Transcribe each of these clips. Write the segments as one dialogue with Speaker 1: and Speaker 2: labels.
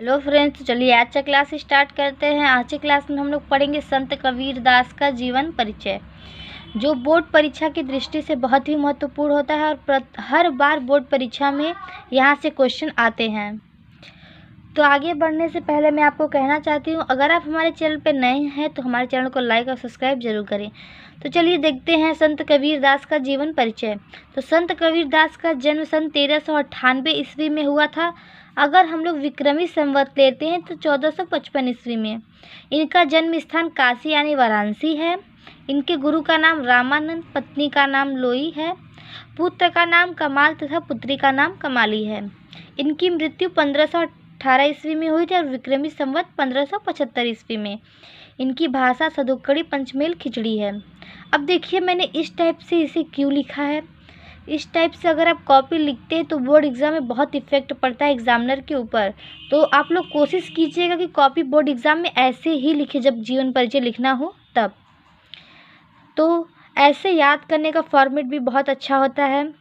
Speaker 1: Hello friends, तो चलिए आज का क्लास स्टार्ट करते हैं। आज की क्लास में हम लोग पढ़ेंगे संत कबीरदास का जीवन परिचय, जो बोर्ड परीक्षा की दृष्टि से बहुत ही महत्वपूर्ण होता है और हर बार बोर्ड परीक्षा में यहाँ से क्वेश्चन आते हैं। तो आगे बढ़ने से पहले मैं आपको कहना चाहती हूँ, अगर आप हमारे चैनल पर नए हैं तो हमारे चैनल को लाइक और सब्सक्राइब जरूर करें। तो चलिए देखते हैं संत कबीरदास का जीवन परिचय। तो संत कबीरदास का जन्म सन 1398 ईस्वी में हुआ था। अगर हम लोग विक्रमी संवत लेते हैं तो 1455 ईस्वी में। इनका जन्म स्थान काशी यानी वाराणसी है। इनके गुरु का नाम रामानंद, पत्नी का नाम लोई है, पुत्र का नाम कमाल तथा पुत्री का नाम कमाली है। इनकी मृत्यु 1518 ईस्वी में हुई थी और विक्रमी संवत 1575 ईस्वी में। इनकी भाषा सदुक्कड़ी पंचमेल खिचड़ी है। अब देखिए मैंने इस टाइप से इसे क्यों लिखा है। इस टाइप से अगर आप कॉपी लिखते हैं तो बोर्ड एग्ज़ाम में बहुत इफेक्ट पड़ता है एग्जामिनर के ऊपर। तो आप लोग कोशिश कीजिएगा कि कॉपी बोर्ड एग्ज़ाम में ऐसे ही लिखे जब जीवन परिचय लिखना हो तब। तो ऐसे याद करने का फॉर्मेट भी बहुत अच्छा होता है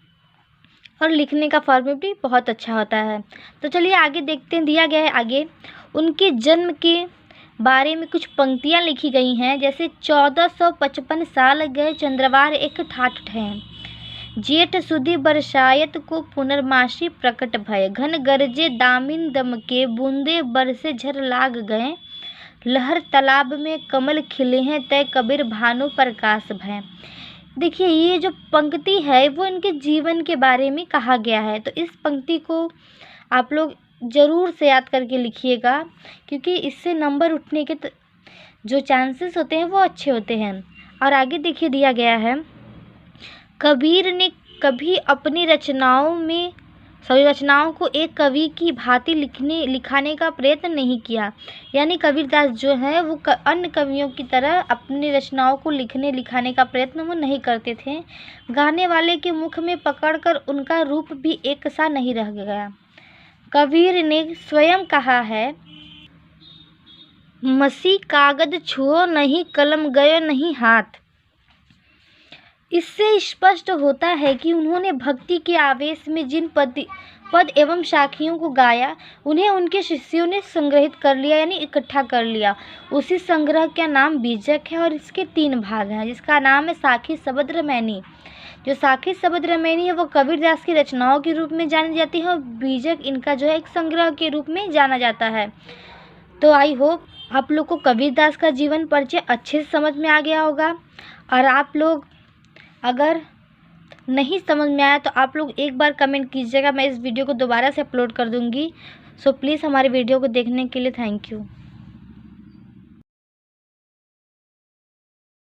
Speaker 1: और लिखने का फॉर्मेट भी बहुत अच्छा होता है। तो चलिए आगे देखते हैं। दिया गया है आगे उनके जन्म के बारे में कुछ पंक्तियाँ लिखी गई हैं, जैसे 1455 साल गए चंद्रवार एक ठाठ हैं, जेठ सुदी बरसायत को पुनर्मासी प्रकट भय, घन गरजे दामिन दमके बूंदे बरसे झर लाग गए, लहर तालाब में कमल खिले हैं तय कबीर भानु प्रकाश भय। देखिए ये जो पंक्ति है वो इनके जीवन के बारे में कहा गया है। तो इस पंक्ति को आप लोग ज़रूर से याद करके लिखिएगा, क्योंकि इससे नंबर उठने के जो चांसेस होते हैं वो अच्छे होते हैं। और आगे देखिए दिया गया है, कबीर ने कभी अपनी रचनाओं को एक कवि की भांति लिखाने का प्रयत्न नहीं किया। यानी कबीरदास जो है वो अन्य कवियों की तरह अपनी रचनाओं को लिखाने का प्रयत्न वो नहीं करते थे। गाने वाले के मुख में पकड़कर उनका रूप भी एक सा नहीं रह गया। कबीर ने स्वयं कहा है, मसी कागज छुओ नहीं, कलम गयो नहीं हाथ। इससे स्पष्ट होता है कि उन्होंने भक्ति के आवेश में जिन पद एवं साखियों को गाया उन्हें उनके शिष्यों ने संग्रहित कर लिया, यानी इकट्ठा कर लिया। उसी संग्रह का नाम बीजक है और इसके 3 भाग हैं, जिसका नाम है साखी शबद रामायणी। जो साखी शबद रामायणी है वो कबीरदास की रचनाओं के रूप में जानी जाती है और बीजक इनका जो है एक संग्रह के रूप में जाना जाता है। तो आई होप आप लोग को कबीरदास का जीवन परिचय अच्छे से समझ में आ गया होगा। और आप लोग अगर नहीं समझ में आया तो आप लोग एक बार कमेंट कीजिएगा, मैं इस वीडियो को दोबारा से अपलोड कर दूंगी। सो प्लीज़ हमारे वीडियो को देखने के लिए थैंक यू।